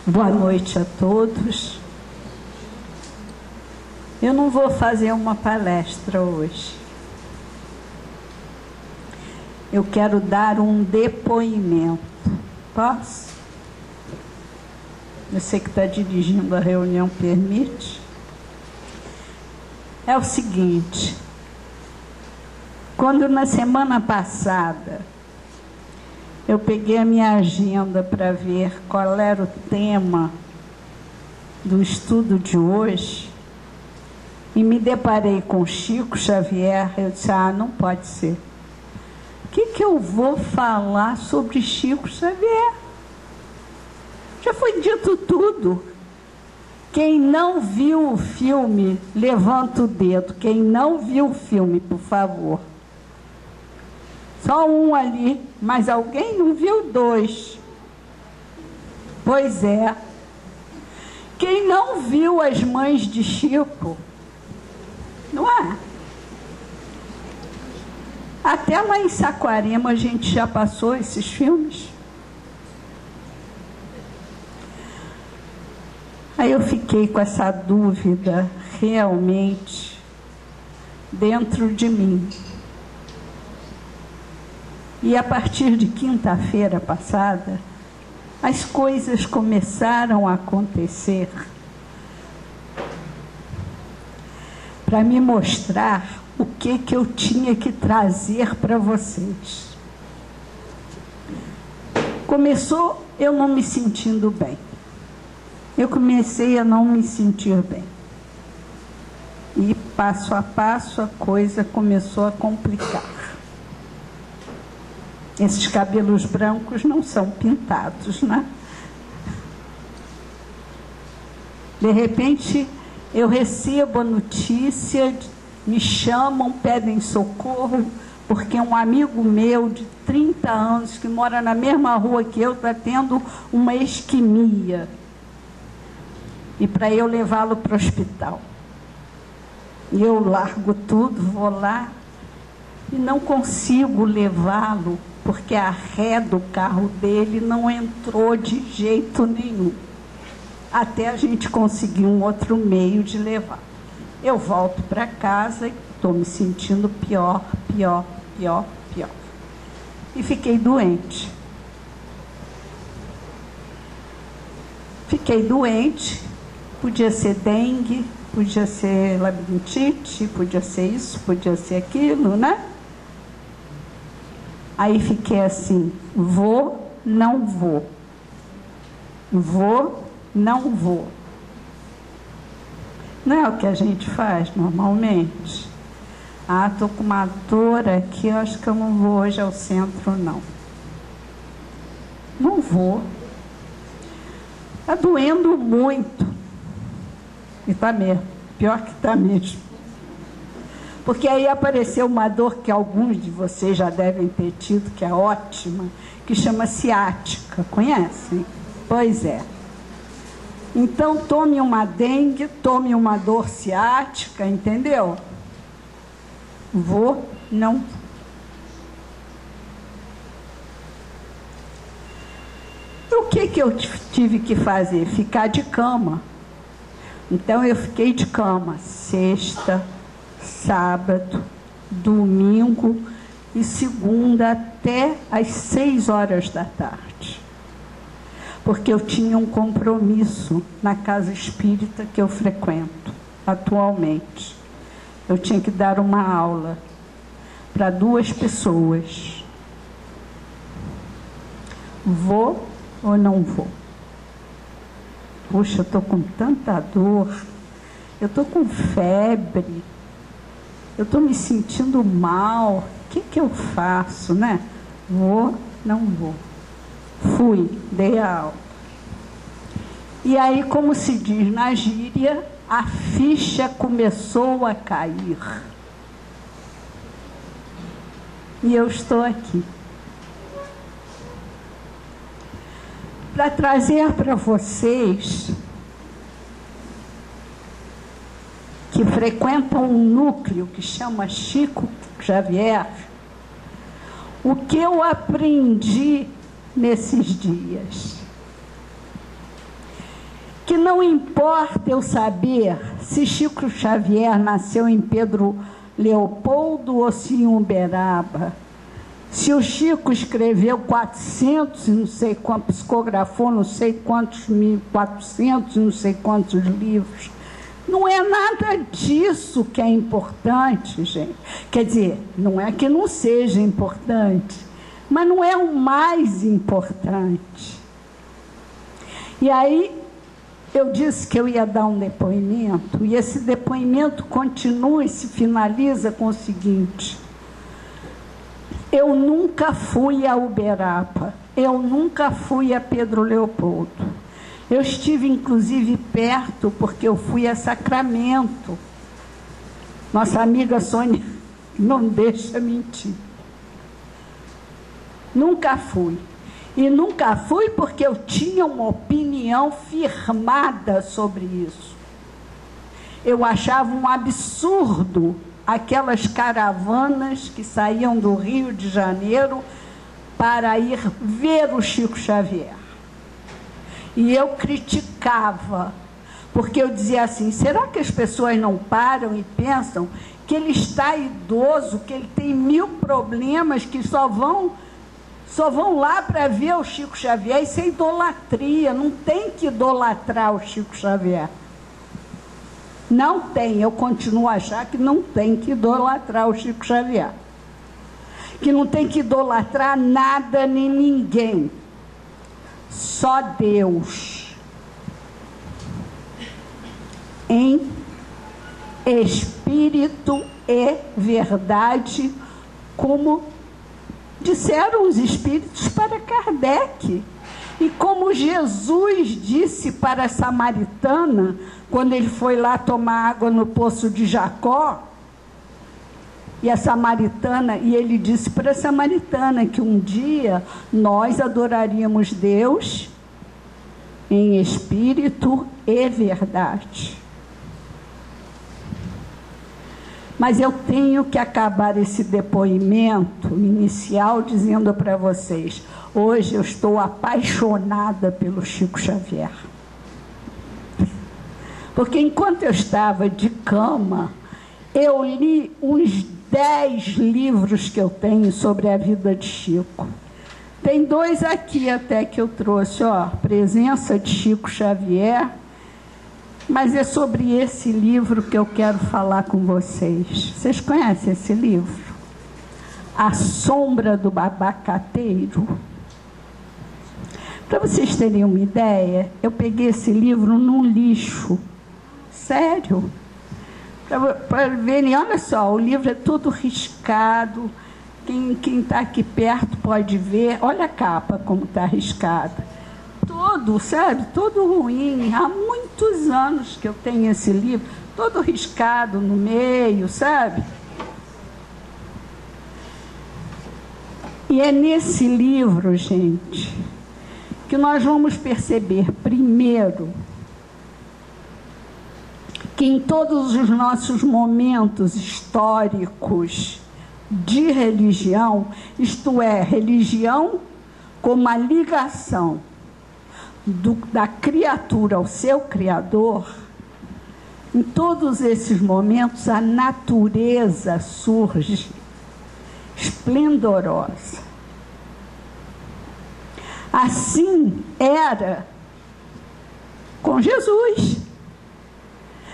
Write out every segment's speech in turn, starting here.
Boa noite a todos. Eu não vou fazer uma palestra hoje. Eu quero dar um depoimento. Posso? Você que está dirigindo a reunião permite? É o seguinte, quando na semana passada eu peguei a minha agenda para ver qual era o tema do estudo de hoje e me deparei com Chico Xavier, eu disse, não pode ser. O que eu vou falar sobre Chico Xavier? Já foi dito tudo. Quem não viu o filme, levanta o dedo. Quem não viu o filme, por favor. Só um ali, mas alguém não viu dois. Pois é. Quem não viu As Mães de Chico, não é? Até lá em Saquarema a gente já passou esses filmes. Aí eu fiquei com essa dúvida realmente dentro de mim. E a partir de quinta-feira passada, as coisas começaram a acontecer para me mostrar o que eu tinha que trazer para vocês. Começou eu não me sentindo bem. Eu comecei a não me sentir bem. E passo a passo a coisa começou a complicar. Esses cabelos brancos não são pintados, né? De repente, eu recebo a notícia, me chamam, pedem socorro, porque um amigo meu de 30 anos, que mora na mesma rua que eu, está tendo uma isquemia. E para eu levá-lo para o hospital. E eu largo tudo, vou lá, e não consigo levá-lo, porque a ré do carro dele não entrou de jeito nenhum. Até a gente conseguir um outro meio de levar. Eu volto para casa e estou me sentindo pior. E fiquei doente. Podia ser dengue, podia ser labirintite, podia ser isso, podia ser aquilo, né? Aí fiquei assim, vou, não vou. Vou, não vou. Não é o que a gente faz normalmente? Estou com uma dor aqui, eu acho que eu não vou hoje ao centro, não. Não vou. Está doendo muito. E está mesmo. Pior que está mesmo. Porque aí apareceu uma dor que alguns de vocês já devem ter tido, que é ótima, que chama ciática. Conhecem? Pois é. Então, tome uma dengue, tome uma dor ciática, entendeu? Vou, não. O que eu tive que fazer? Ficar de cama. Então, eu fiquei de cama sexta, sábado, domingo e segunda até às 6 horas da tarde. Porque eu tinha um compromisso na casa espírita que eu frequento atualmente. Eu tinha que dar uma aula para 2 pessoas. Vou ou não vou? Puxa, eu estou com tanta dor, eu estou com febre, eu estou me sentindo mal, o que eu faço, né? Vou, não vou. Fui, dei a aula. E aí, como se diz na gíria, a ficha começou a cair. E eu estou aqui. Para trazer para vocês que frequentam um núcleo que chama Chico Xavier, o que eu aprendi nesses dias. que não importa eu saber se Chico Xavier nasceu em Pedro Leopoldo ou se em Uberaba, se o Chico escreveu 400 e não sei quantos, psicografou não sei quantos 1.400 e não sei quantos livros. Não é nada disso que é importante, gente. Quer dizer, não é que não seja importante, mas não é o mais importante. E aí, eu disse que eu ia dar um depoimento, e esse depoimento continua e se finaliza com o seguinte: eu nunca fui a Uberaba, eu nunca fui a Pedro Leopoldo. Eu estive, inclusive, perto, porque eu fui a Sacramento. Nossa amiga Sônia não deixa mentir. Nunca fui. E nunca fui porque eu tinha uma opinião firmada sobre isso. Eu achava um absurdo aquelas caravanas que saíam do Rio de Janeiro para ir ver o Chico Xavier. E eu criticava, porque eu dizia assim, será que as pessoas não param e pensam que ele está idoso, que ele tem 1000 problemas, que só vão lá para ver o Chico Xavier? Isso é idolatria, não tem que idolatrar o Chico Xavier. Não tem, eu continuo a achar que não tem que idolatrar o Chico Xavier. Que não tem que idolatrar nada nem ninguém. Só Deus. Em espírito e verdade, como disseram os espíritos para Kardec. E como Jesus disse para a samaritana, quando ele foi lá tomar água no poço de Jacó, e a samaritana, e ele disse para a samaritana que um dia nós adoraríamos Deus em espírito e verdade. Mas eu tenho que acabar esse depoimento inicial dizendo para vocês, hoje eu estou apaixonada pelo Chico Xavier. Porque enquanto eu estava de cama, eu li uns 10 livros que eu tenho sobre a vida de Chico. Tem 2 aqui até que eu trouxe, ó, Presença de Chico Xavier, mas é sobre esse livro que eu quero falar com vocês. Vocês conhecem esse livro? A Sombra do Abacateiro. Para vocês terem uma ideia, eu peguei esse livro num lixo. Sério? Para verem, olha só, o livro é todo riscado. Quem está aqui perto pode ver. Olha a capa como está riscada. Todo, sabe? Todo ruim. Há muitos anos que eu tenho esse livro, todo riscado no meio, sabe? E é nesse livro, gente, que nós vamos perceber, primeiro, que em todos os nossos momentos históricos de religião, isto é, religião como a ligação da criatura ao seu Criador, em todos esses momentos a natureza surge esplendorosa. Assim era com Jesus.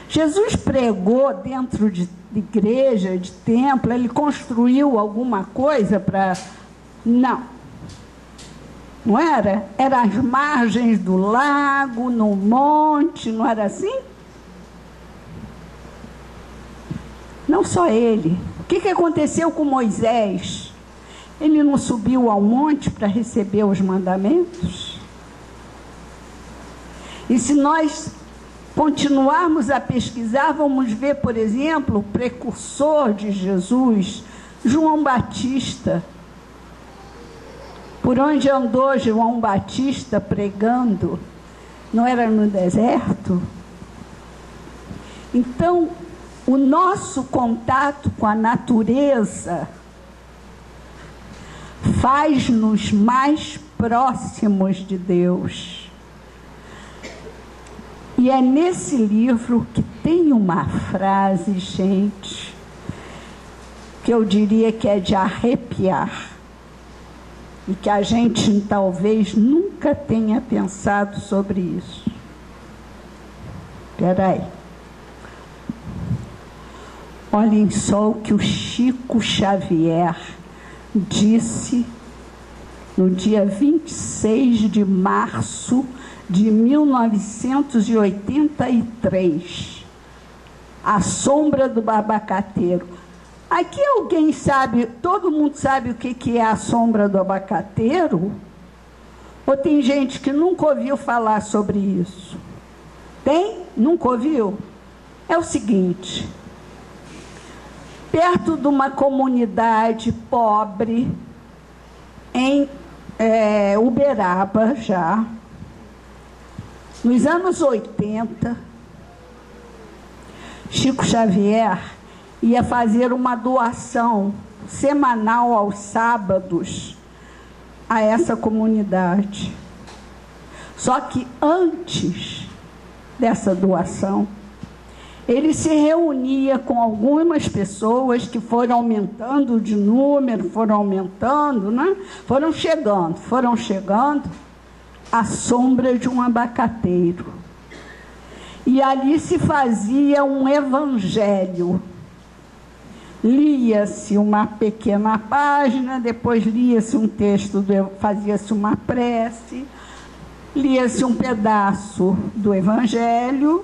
Jesus pregou dentro de igreja, de templo, ele construiu alguma coisa para... Não. Não era? Era às margens do lago, no monte, não era assim? Não só ele. O que aconteceu com Moisés? Ele não subiu ao monte para receber os mandamentos? E se nós continuarmos a pesquisar, vamos ver, por exemplo, o precursor de Jesus, João Batista. Por onde andou João Batista pregando? Não era no deserto? Então, o nosso contato com a natureza faz-nos mais próximos de Deus. E é nesse livro que tem uma frase, gente, que eu diria que é de arrepiar, e que a gente talvez nunca tenha pensado sobre isso. Espera aí. Olhem só o que o Chico Xavier disse no dia 26 de março de 1983. A Sombra do Abacateiro. Aqui alguém sabe, todo mundo sabe o que é a Sombra do Abacateiro? Ou tem gente que nunca ouviu falar sobre isso? Tem? Nunca ouviu? É o seguinte: perto de uma comunidade pobre, em Uberaba, já, nos anos 80, Chico Xavier ia fazer uma doação semanal aos sábados a essa comunidade. Só que antes dessa doação, ele se reunia com algumas pessoas que foram aumentando de número, foram aumentando, né? Foram chegando à sombra de um abacateiro. E ali se fazia um evangelho. Lia-se uma pequena página, depois lia-se um texto, fazia-se uma prece, lia-se um pedaço do evangelho,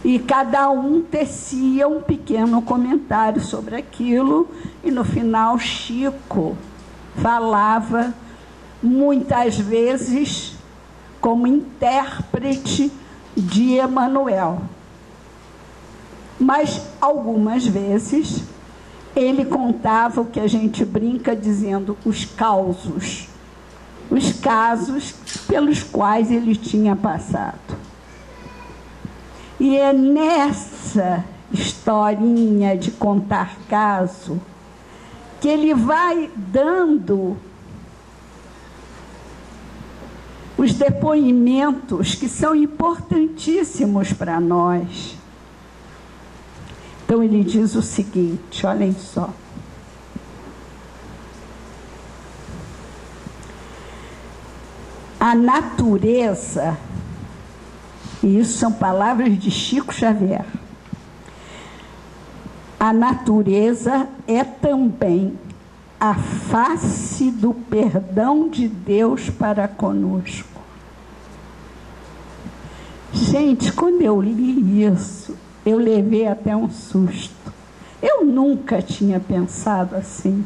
e cada um tecia um pequeno comentário sobre aquilo, e no final Chico falava, muitas vezes, como intérprete de Emmanuel. Mas, algumas vezes, ele contava o que a gente brinca dizendo, os causos, os casos pelos quais ele tinha passado. E é nessa historinha de contar caso que ele vai dando os depoimentos que são importantíssimos para nós. Então ele diz o seguinte, olhem só. A natureza, e isso são palavras de Chico Xavier, a natureza é também a face do perdão de Deus para conosco. Gente, quando eu li isso, eu levei até um susto. Eu nunca tinha pensado assim.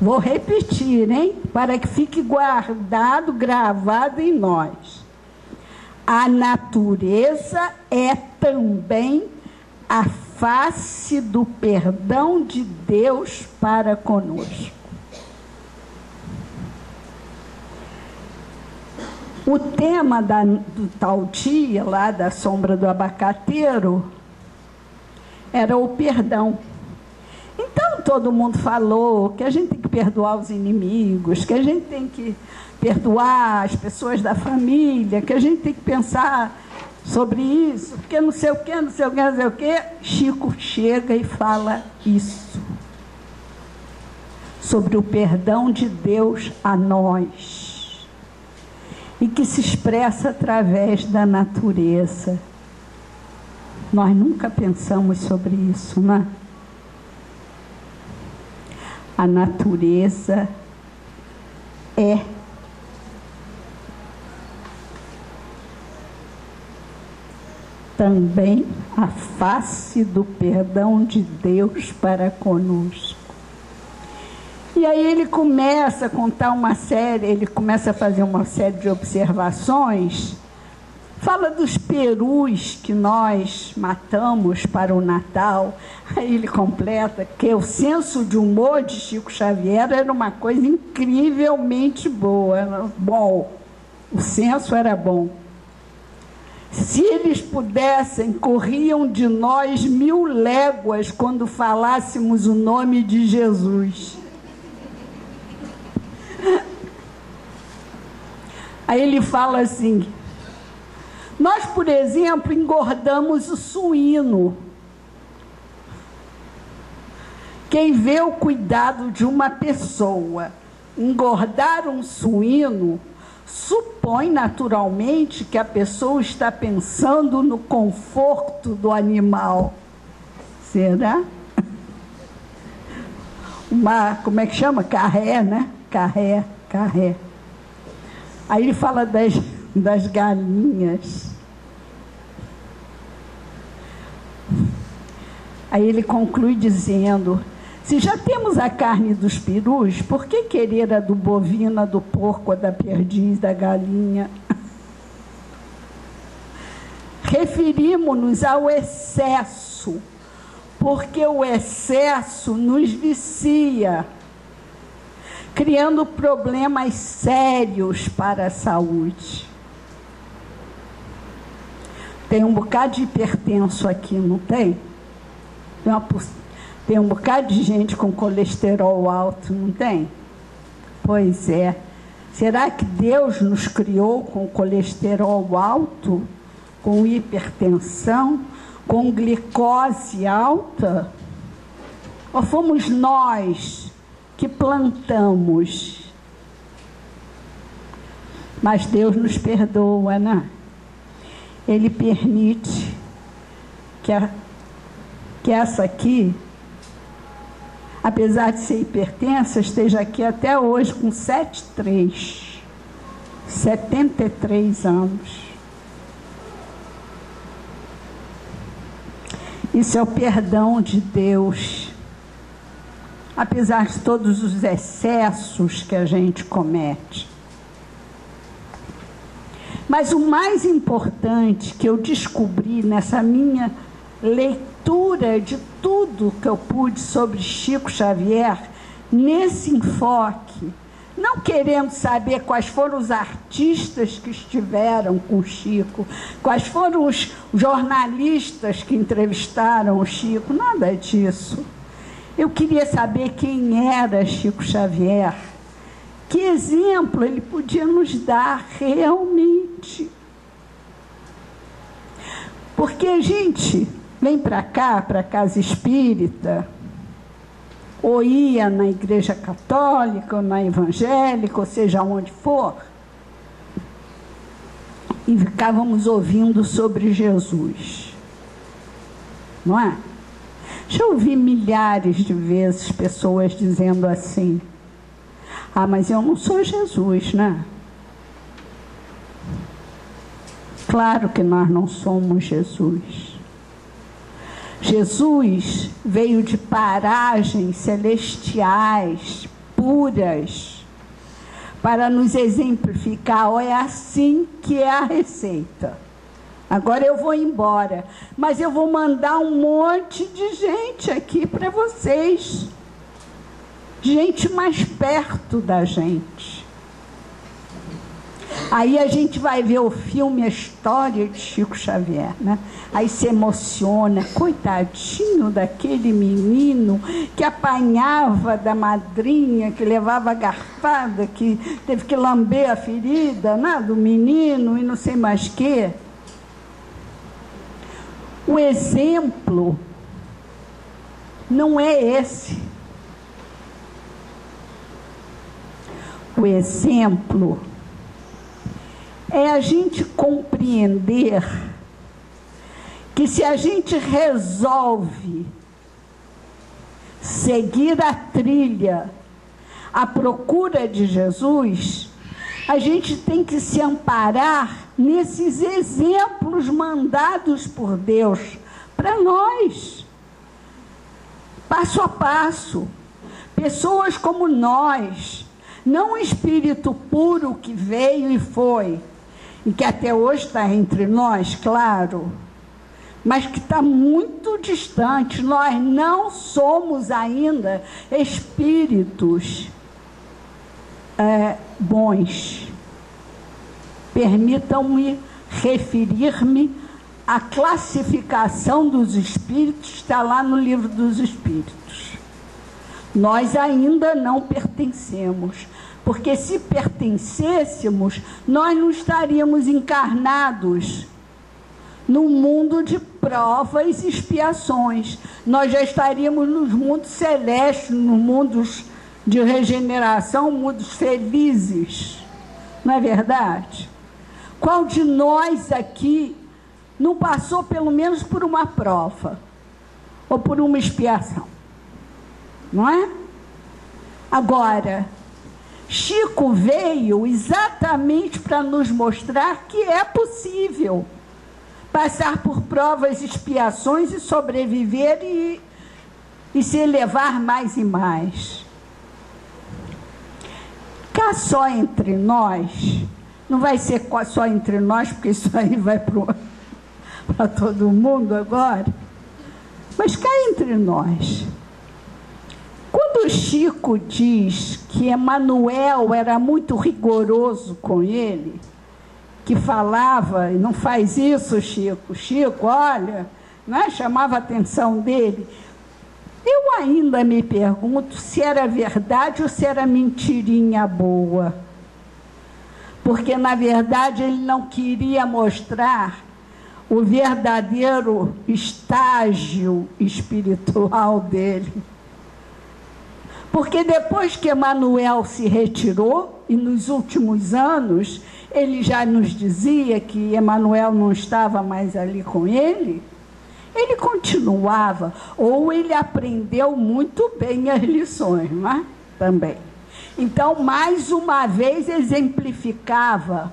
Vou repetir, hein? Para que fique guardado, gravado em nós. A natureza é também a face do perdão de Deus para conosco. O tema do tal dia, lá da sombra do abacateiro, era o perdão. Então todo mundo falou que a gente tem que perdoar os inimigos, que a gente tem que perdoar as pessoas da família, que a gente tem que pensar sobre isso, porque não sei o que, não sei o que, não sei o que. Chico chega e fala isso, sobre o perdão de Deus a nós, e que se expressa através da natureza. Nós nunca pensamos sobre isso, não é? A natureza é também a face do perdão de Deus para conosco. E aí ele começa a contar uma série, ele começa a fazer uma série de observações, fala dos perus que nós matamos para o Natal. Aí ele completa que o senso de humor de Chico Xavier era uma coisa incrivelmente boa, era bom, o senso era bom. Se eles pudessem, corriam de nós 1000 léguas quando falássemos o nome de Jesus. Aí ele fala assim, Nós, por exemplo, engordamos o suíno. Quem vê o cuidado de uma pessoa engordar um suíno, supõe naturalmente que a pessoa está pensando no conforto do animal. Será? Como é que chama? Carré, né? Carré. Aí ele fala das galinhas. Aí ele conclui dizendo: se já temos a carne dos perus, por que querer a do bovino, a do porco, a da perdiz, da galinha? Referimos-nos ao excesso, porque o excesso nos vicia, criando problemas sérios para a saúde. Tem um bocado de hipertenso aqui, não tem? Tem um bocado de gente com colesterol alto, não tem? Pois é. Será que Deus nos criou com colesterol alto, com hipertensão, com glicose alta? Ou fomos nós que plantamos? Mas Deus nos perdoa, né? Ele permite que essa aqui, apesar de ser hipertensa, esteja aqui até hoje com 73 anos. Isso é o perdão de Deus, apesar de todos os excessos que a gente comete. Mas o mais importante que eu descobri nessa minha leitura de tudo que eu pude sobre Chico Xavier, nesse enfoque, não querendo saber quais foram os artistas que estiveram com o Chico, quais foram os jornalistas que entrevistaram o Chico, nada disso. Eu queria saber quem era Chico Xavier, que exemplo ele podia nos dar realmente. Porque a gente vem para cá, para a casa espírita, ou ia na igreja católica, ou na evangélica, ou seja, onde for, e ficávamos ouvindo sobre Jesus, não é? Já ouvi milhares de vezes pessoas dizendo assim: ah, mas eu não sou Jesus, né? Claro que nós não somos Jesus. Jesus veio de paragens celestiais, puras, para nos exemplificar. Olha, é assim que é a receita. Agora eu vou embora, mas eu vou mandar um monte de gente aqui para vocês. Gente mais perto da gente. Aí a gente vai ver o filme, a história de Chico Xavier, né? Aí se emociona, coitadinho daquele menino que apanhava da madrinha, que levava a garfada, que teve que lamber a ferida, né, do menino e não sei mais quê. O exemplo não é esse. O exemplo é a gente compreender que se a gente resolve seguir a trilha à procura de Jesus, a gente tem que se amparar nesses exemplos mandados por Deus para nós, passo a passo. Pessoas como nós, não um espírito puro que veio e foi, e que até hoje está entre nós, claro, mas que está muito distante. Nós não somos ainda espíritos bons. Permitam-me referir-me à classificação dos espíritos, está lá no Livro dos Espíritos. Nós ainda não pertencemos, porque se pertencêssemos, nós não estaríamos encarnados no mundo de provas e expiações. Nós já estaríamos nos mundos celestes, nos mundos de regeneração, mundos felizes. Não é verdade? Qual de nós aqui não passou pelo menos por uma prova ou por uma expiação? Não é? Agora, Chico veio exatamente para nos mostrar que é possível passar por provas, expiações e sobreviver e se elevar mais e mais. Cá só entre nós, não vai ser só entre nós, porque isso aí vai para todo mundo agora, mas cá entre nós. Quando o Chico diz que Emmanuel era muito rigoroso com ele, que falava, não faz isso, Chico, Chico, olha, né? Chamava a atenção dele. Eu ainda me pergunto se era verdade ou se era mentirinha boa. Porque, na verdade, ele não queria mostrar o verdadeiro estágio espiritual dele. Porque depois que Emmanuel se retirou, e nos últimos anos, ele já nos dizia que Emmanuel não estava mais ali com ele, ele continuava, ou ele aprendeu muito bem as lições, não é? Também. Então, mais uma vez, exemplificava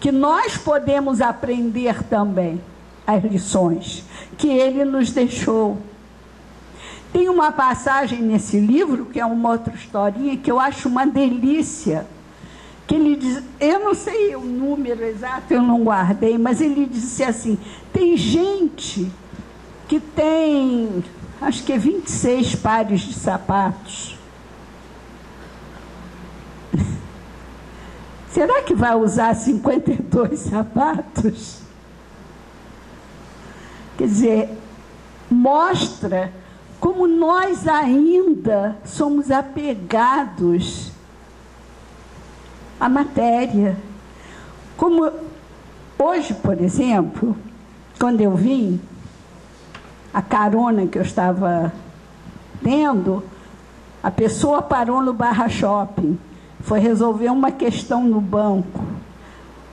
que nós podemos aprender também as lições que ele nos deixou. Tem uma passagem nesse livro, que é uma outra historinha, que eu acho uma delícia, que ele diz, eu não sei o número exato, eu não guardei, mas ele disse assim, tem gente que tem, acho que é 26 pares de sapatos. Será que vai usar 52 sapatos? Quer dizer, mostra como nós ainda somos apegados à matéria. Como hoje, por exemplo, quando eu vim, a carona que eu estava tendo, a pessoa parou no Barra Shopping, foi resolver uma questão no banco.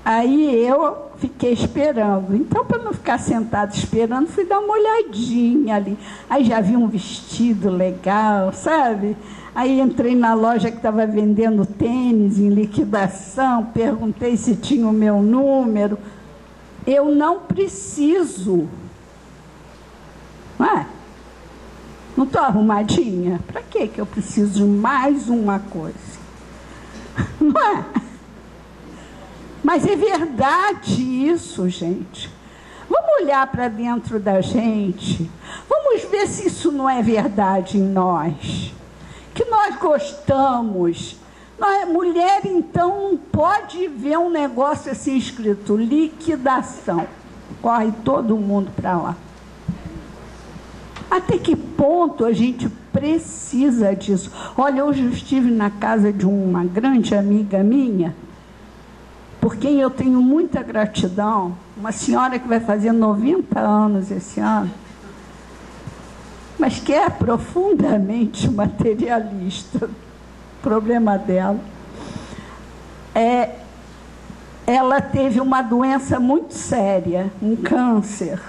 Aí eu fiquei esperando. Então, para não ficar sentada esperando, fui dar uma olhadinha ali. Aí já vi um vestido legal, sabe? Aí entrei na loja que estava vendendo tênis em liquidação, perguntei se tinha o meu número. Eu não preciso. Não é? Não estou arrumadinha? Para que eu preciso de mais uma coisa? Não é? Mas é verdade isso, gente. Vamos olhar para dentro da gente. Vamos ver se isso não é verdade em nós. Que nós gostamos. Mulher, então, não pode ver um negócio assim escrito, liquidação. Corre todo mundo para lá. Até que ponto a gente precisa disso? Olha, hoje eu estive na casa de uma grande amiga minha, por quem eu tenho muita gratidão, uma senhora que vai fazer 90 anos esse ano, mas que é profundamente materialista. O problema dela ela teve uma doença muito séria, um câncer.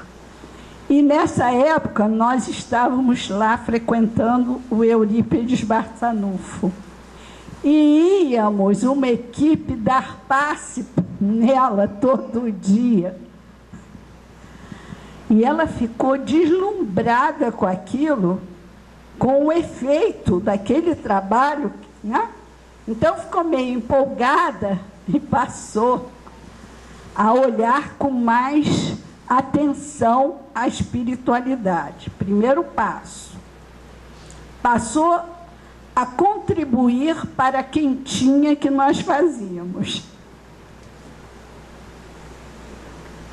E nessa época nós estávamos lá frequentando o Eurípides Barçanufo. E íamos, uma equipe, dar passe nela todo dia. E ela ficou deslumbrada com aquilo, com o efeito daquele trabalho, né? Então ficou meio empolgada e passou a olhar com mais atenção à espiritualidade. Primeiro passo. Passou a contribuir para a quentinha que nós fazíamos.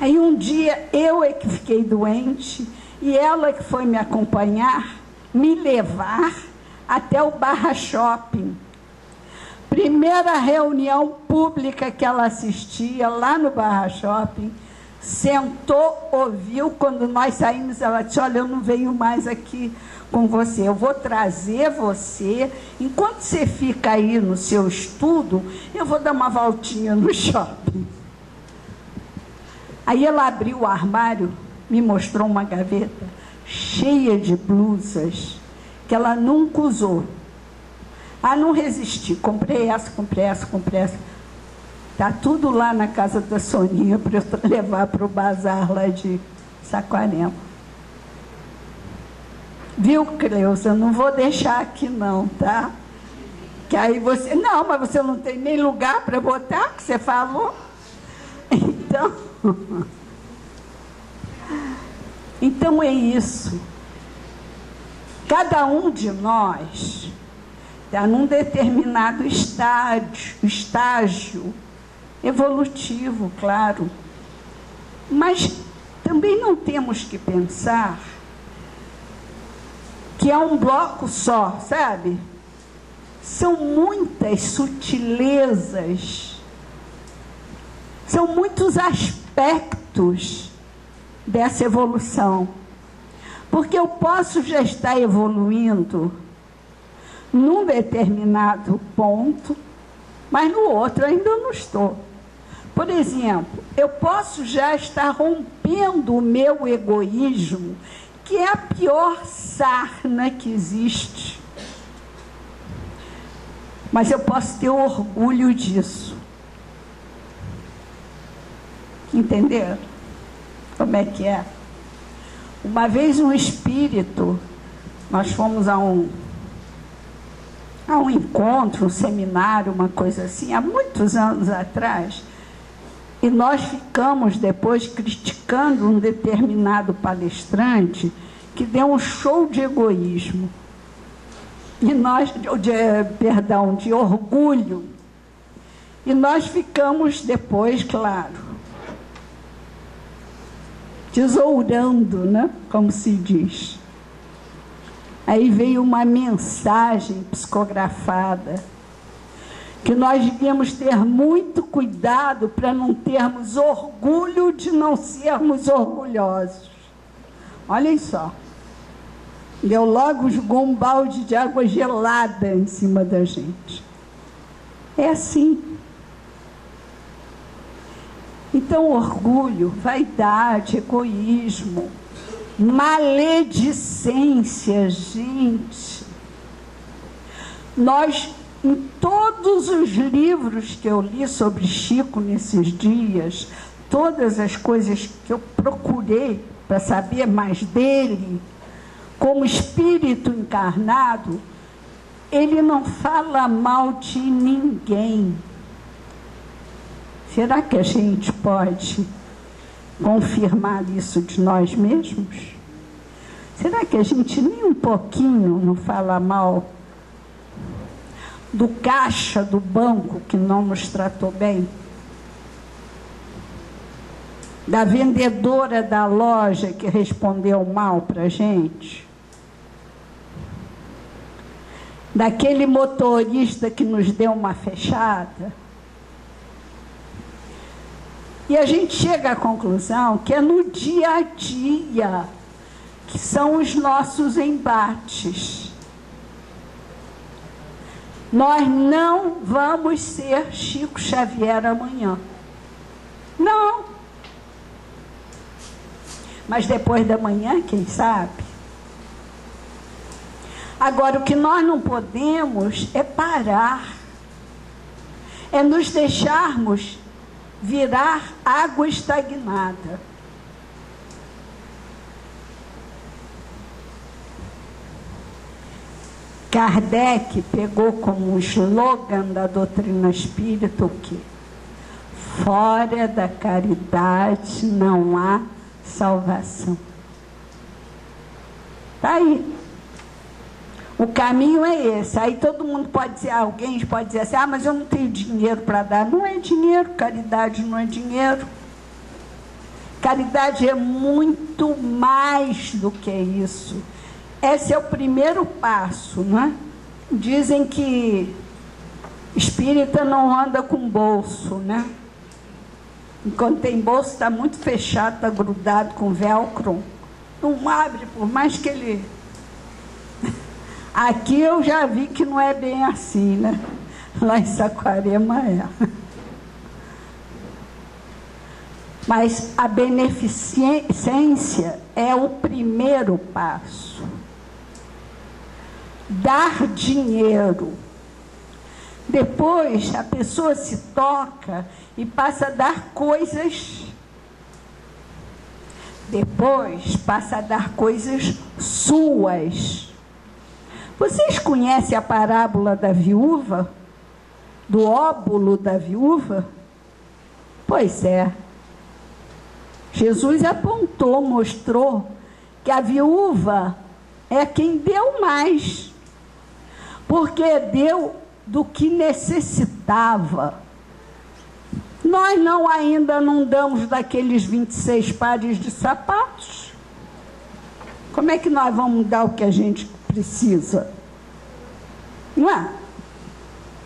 Aí um dia eu é que fiquei doente e ela que foi me acompanhar, me levar até o Barra Shopping. Primeira reunião pública que ela assistia lá no Barra Shopping, sentou, ouviu. Quando nós saímos, ela disse: olha, eu não venho mais aqui com você, eu vou trazer você, enquanto você fica aí no seu estudo, eu vou dar uma voltinha no shopping. Aí ela abriu o armário, me mostrou uma gaveta cheia de blusas que ela nunca usou. Ah, não resisti, comprei essa, comprei essa, comprei essa. Está tudo lá na casa da Soninha para eu levar para o bazar lá de Saquarema. Viu, Cleusa? Não vou deixar aqui não, tá? Que aí você... Não, mas você não tem nem lugar para botar, que você falou. Então é isso. Cada um de nós está num determinado estágio evolutivo, claro. Mas também não temos que pensar que é um bloco só, sabe? São muitas sutilezas, são muitos aspectos dessa evolução. Porque eu posso já estar evoluindo num determinado ponto, mas no outro ainda não estou. Por exemplo, eu posso já estar rompendo o meu egoísmo, que é a pior sarna que existe. Mas eu posso ter orgulho disso. Entenderam? Como é que é? Uma vez um espírito, nós fomos a um encontro, um seminário, uma coisa assim, há muitos anos atrás, e nós ficamos depois criticando um determinado palestrante que deu um show de egoísmo. E nós, de orgulho. E nós ficamos depois, claro, tesourando, né? Como se diz. Aí veio uma mensagem psicografada, que nós devíamos ter muito cuidado para não termos orgulho de não sermos orgulhosos. Olhem só. Deu logo, jogou um balde de água gelada em cima da gente. É assim. Então, orgulho, vaidade, egoísmo, maledicência, gente. Nós, em todos os livros que eu li sobre Chico nesses dias, todas as coisas que eu procurei para saber mais dele, como espírito encarnado, ele não fala mal de ninguém. Será que a gente pode confirmar isso de nós mesmos? Será que a gente nem um pouquinho não fala mal do caixa do banco que não nos tratou bem? Da vendedora da loja que respondeu mal para a gente? Daquele motorista que nos deu uma fechada? E a gente chega à conclusão que é no dia a dia que são os nossos embates. Nós não vamos ser Chico Xavier amanhã. Não. Mas depois da manhã, quem sabe? Agora, o que nós não podemos é parar. É nos deixarmos virar água estagnada. Kardec pegou como slogan da doutrina espírita o quê? Fora da caridade não há salvação. Está aí. O caminho é esse. Aí todo mundo pode dizer, alguém pode dizer assim, mas eu não tenho dinheiro para dar. Não é dinheiro, caridade não é dinheiro. Caridade é muito mais do que isso. Esse é o primeiro passo, né? Dizem que espírita não anda com bolso, né? Quando tem bolso, está muito fechado, está grudado com velcro. Não abre, por mais que ele... Aqui eu já vi que não é bem assim, né? Lá em Saquarema é. Mas a beneficência é o primeiro passo. Dar dinheiro. Depois a pessoa se toca e passa a dar coisas. Depois passa a dar coisas suas. Vocês conhecem a parábola da viúva? Do óbolo da viúva? Pois é. Jesus apontou, mostrou que a viúva é quem deu mais, porque deu do que necessitava. Nós ainda não damos daqueles 26 pares de sapatos. Como é que nós vamos dar o que a gente precisa? Não é?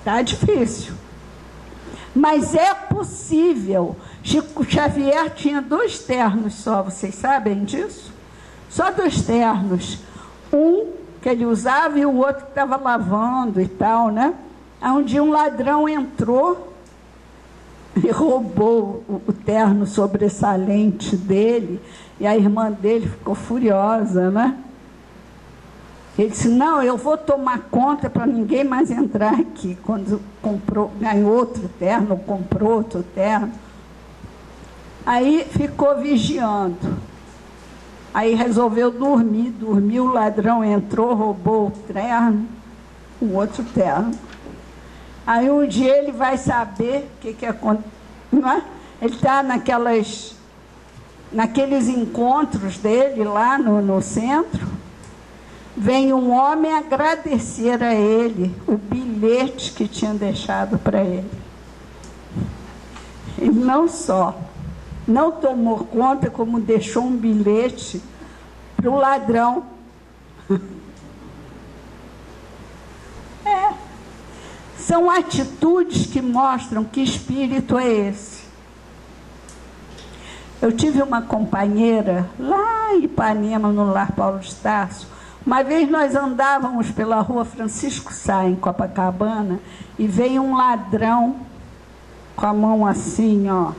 Tá difícil. Mas é possível. Chico Xavier tinha 2 ternos só, vocês sabem disso? Só 2 ternos. Um que ele usava e o outro que estava lavando e tal, né? Aí um dia um ladrão entrou e roubou o terno sobressalente dele, e a irmã dele ficou furiosa, né? Ele disse, não, eu vou tomar conta para ninguém mais entrar aqui. Quando ganhou outro terno, comprou outro terno. Aí ficou vigiando. Aí resolveu dormir. Dormiu, o ladrão entrou, roubou o terno, o outro terno. Aí um dia ele vai saber o que aconteceu. Não é? Ele está naqueles encontros dele lá no centro. Vem um homem agradecer a ele o bilhete que tinha deixado para ele. Ele não tomou conta, como deixou um bilhete para o ladrão. São atitudes que mostram que espírito é esse. Eu tive uma companheira lá em Ipanema, no Lar Paulo de Tarso. Uma vez nós andávamos pela rua Francisco Sá, em Copacabana, e veio um ladrão com a mão assim, ó,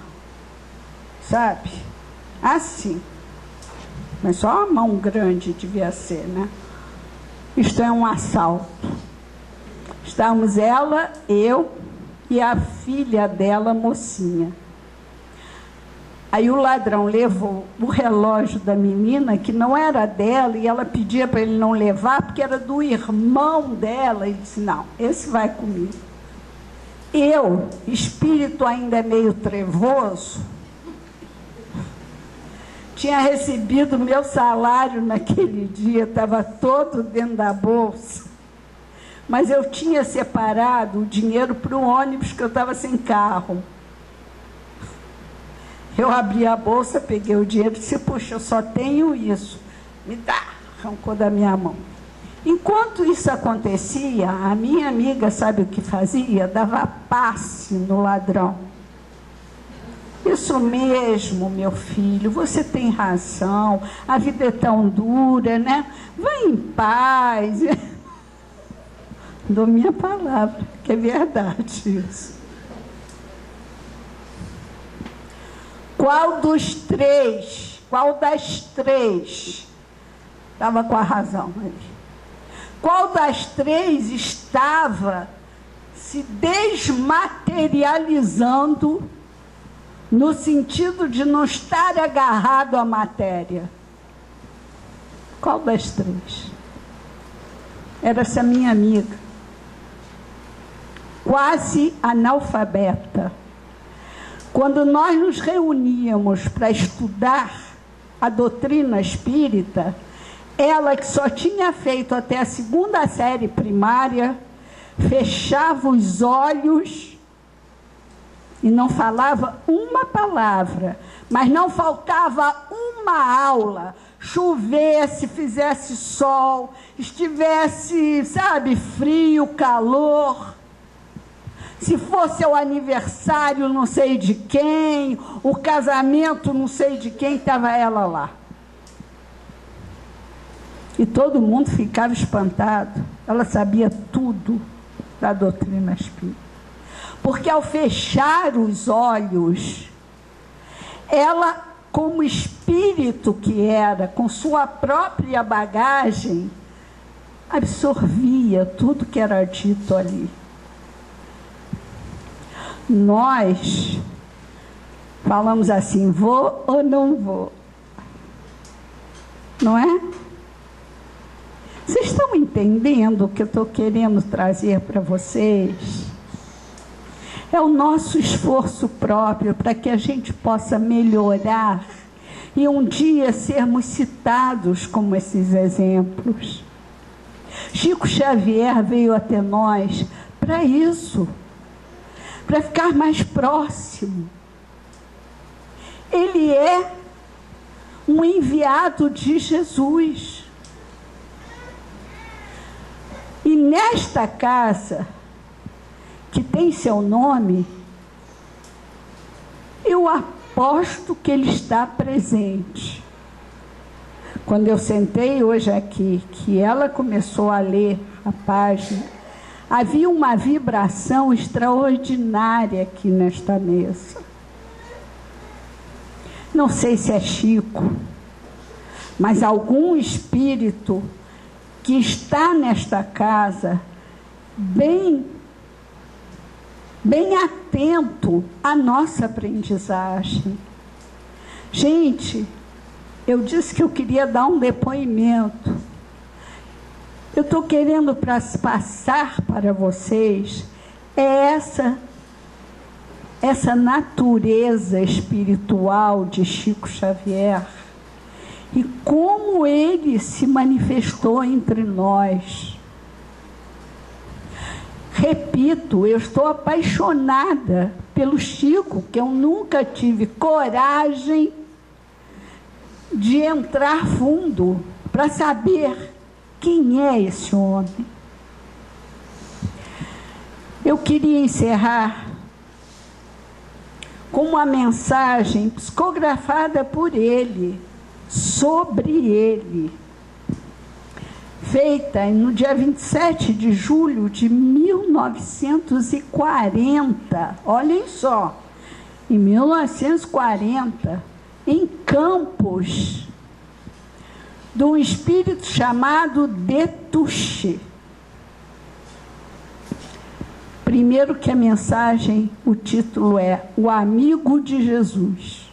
sabe? Assim. Mas só uma mão grande devia ser, né? Isto é um assalto. Estávamos ela, eu e a filha dela, mocinha. Aí o ladrão levou o relógio da menina, que não era dela, e ela pedia para ele não levar, porque era do irmão dela. Ele disse, não, esse vai comigo. Eu, espírito ainda meio trevoso, tinha recebido meu salário naquele dia, estava todo dentro da bolsa, mas eu tinha separado o dinheiro para o ônibus, que eu estava sem carro. Eu abri a bolsa, peguei o dinheiro e disse, puxa, eu só tenho isso. Me dá, arrancou da minha mão. Enquanto isso acontecia, a minha amiga, sabe o que fazia? Dava passe no ladrão. Isso mesmo, meu filho, você tem razão, a vida é tão dura, né? Vai em paz. Dou minha palavra, que é verdade isso. Qual das três estava com a razão ali? Qual das três estava se desmaterializando no sentido de não estar agarrado à matéria? Qual das três? Era essa minha amiga, quase analfabeta. Quando nós nos reuníamos para estudar a doutrina espírita, ela, que só tinha feito até a 2ª série primária, fechava os olhos e não falava uma palavra, mas não faltava uma aula, chovesse, fizesse sol, estivesse, sabe, frio, calor. Se fosse o aniversário não sei de quem, o casamento não sei de quem, estava ela lá. E todo mundo ficava espantado. Ela sabia tudo da doutrina espírita. Porque ao fechar os olhos, ela, como espírito que era, com sua própria bagagem, absorvia tudo que era dito ali. Nós falamos assim, vou ou não vou? Não é? Vocês estão entendendo o que eu estou querendo trazer para vocês? É o nosso esforço próprio para que a gente possa melhorar e um dia sermos citados como esses exemplos. Chico Xavier veio até nós para isso, para ficar mais próximo. Ele é um enviado de Jesus. E nesta casa, que tem seu nome, eu aposto que ele está presente. Quando eu sentei hoje aqui, que ela começou a ler a página, havia uma vibração extraordinária aqui nesta mesa. Não sei se é Chico, mas algum espírito que está nesta casa, bem atento à nossa aprendizagem. Gente, eu disse que eu queria dar um depoimento. Eu estou querendo passar para vocês essa natureza espiritual de Chico Xavier e como ele se manifestou entre nós. Repito, eu estou apaixonada pelo Chico, que eu nunca tive coragem de entrar fundo para saber quem é esse homem. Eu queria encerrar com uma mensagem psicografada por ele, sobre ele, feita no dia 27 de julho de 1940, olhem só, em 1940, em Campos, de um espírito chamado Detuche. Primeiro que a mensagem, o título é O Amigo de Jesus.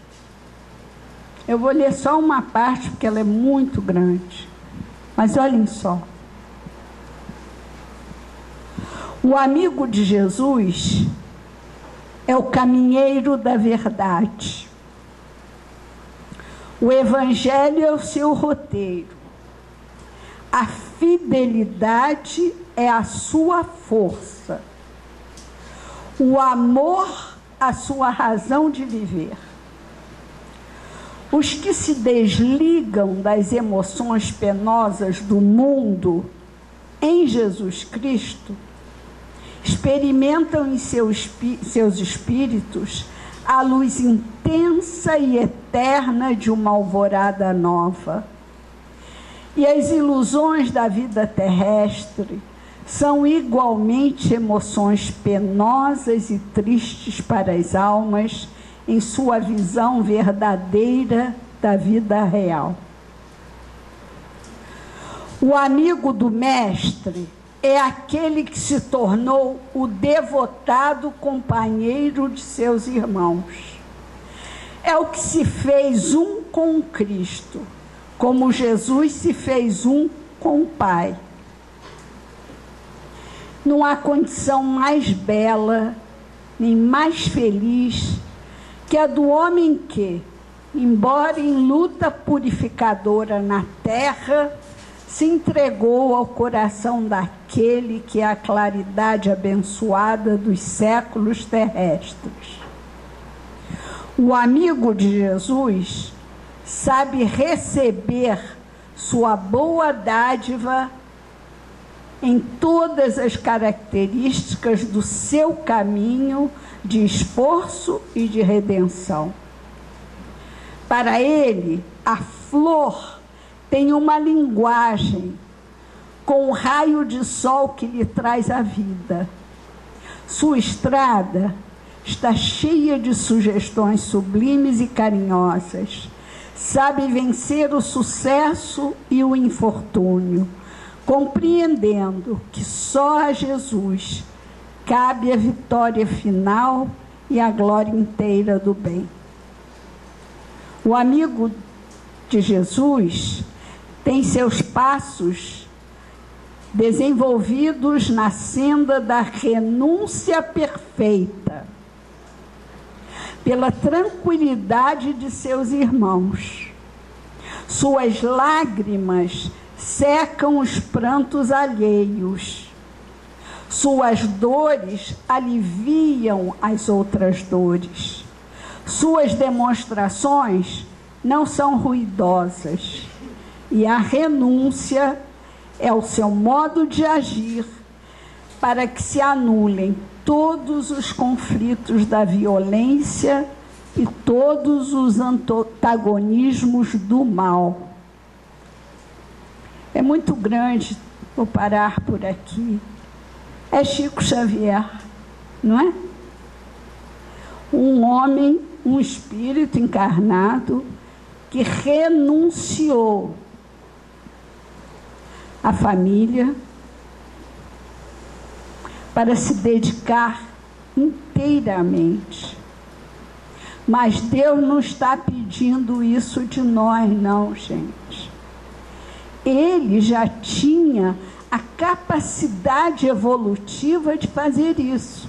Eu vou ler só uma parte, porque ela é muito grande. Mas olhem só. O amigo de Jesus é o caminheiro da verdade. O Evangelho é o seu roteiro. A fidelidade é a sua força. O amor, a sua razão de viver. Os que se desligam das emoções penosas do mundo em Jesus Cristo experimentam em seus espíritos a luz intensa e eterna de uma alvorada nova. E as ilusões da vida terrestre são igualmente emoções penosas e tristes para as almas em sua visão verdadeira da vida real. O amigo do mestre é aquele que se tornou o devotado companheiro de seus irmãos. É o que se fez um com Cristo, como Jesus se fez um com o Pai. Não há condição mais bela, nem mais feliz que a do homem que, embora em luta purificadora na terra, se entregou ao coração daquele que é a claridade abençoada dos séculos terrestres. O amigo de Jesus sabe receber sua boa dádiva em todas as características do seu caminho de esforço e de redenção. Para ele, a flor tem uma linguagem com o raio de sol que lhe traz a vida. Sua estrada está cheia de sugestões sublimes e carinhosas. Sabe vencer o sucesso e o infortúnio, compreendendo que só a Jesus cabe a vitória final e a glória inteira do bem. O amigo de Jesus tem seus passos desenvolvidos na senda da renúncia perfeita, pela tranquilidade de seus irmãos. Suas lágrimas secam os prantos alheios. Suas dores aliviam as outras dores. Suas demonstrações não são ruidosas. E a renúncia é o seu modo de agir para que se anulem todos os conflitos da violência e todos os antagonismos do mal. É muito grande, vou parar por aqui. É Chico Xavier, não é? Um homem, um espírito encarnado que renunciou à família para se dedicar inteiramente. Mas Deus não está pedindo isso de nós, não, gente. Ele já tinha a capacidade evolutiva de fazer isso.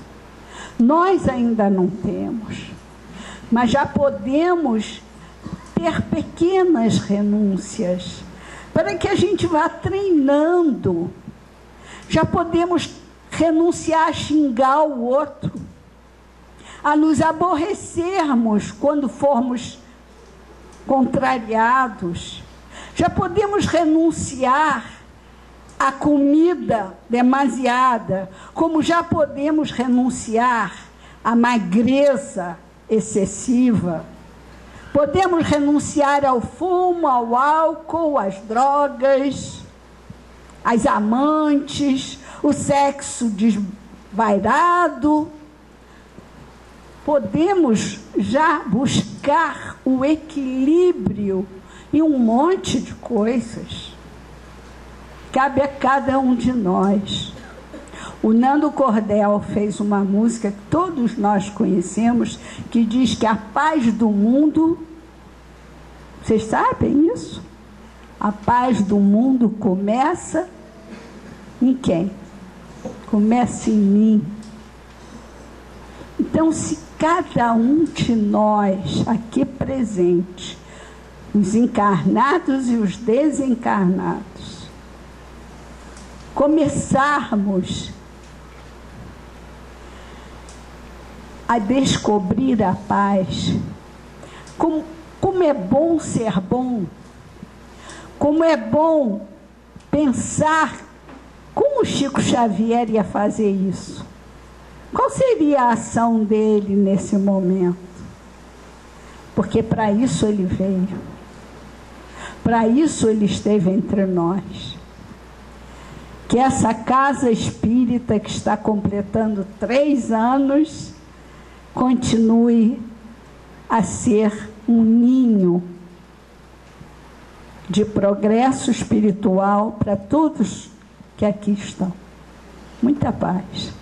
Nós ainda não temos, mas já podemos ter pequenas renúncias, para que a gente vá treinando. Já podemos renunciar a xingar o outro, a nos aborrecermos quando formos contrariados. Já podemos renunciar à comida demasiada, como já podemos renunciar à magreza excessiva. Podemos renunciar ao fumo, ao álcool, às drogas, às amantes, o sexo desvairado. Podemos já buscar o equilíbrio em um monte de coisas. Cabe a cada um de nós. O Nando Cordel fez uma música que todos nós conhecemos, que diz que a paz do mundo, vocês sabem isso? A paz do mundo começa em quem? Começa em mim. Então, se cada um de nós aqui presente, os encarnados e os desencarnados, começarmos a descobrir a paz, como é bom ser bom, como é bom pensar como Chico Xavier ia fazer isso. Qual seria a ação dele nesse momento? Porque para isso ele veio. Para isso ele esteve entre nós. Que essa casa espírita que está completando 3 anos continue a ser um ninho de progresso espiritual para todos que aqui estão. Muita paz.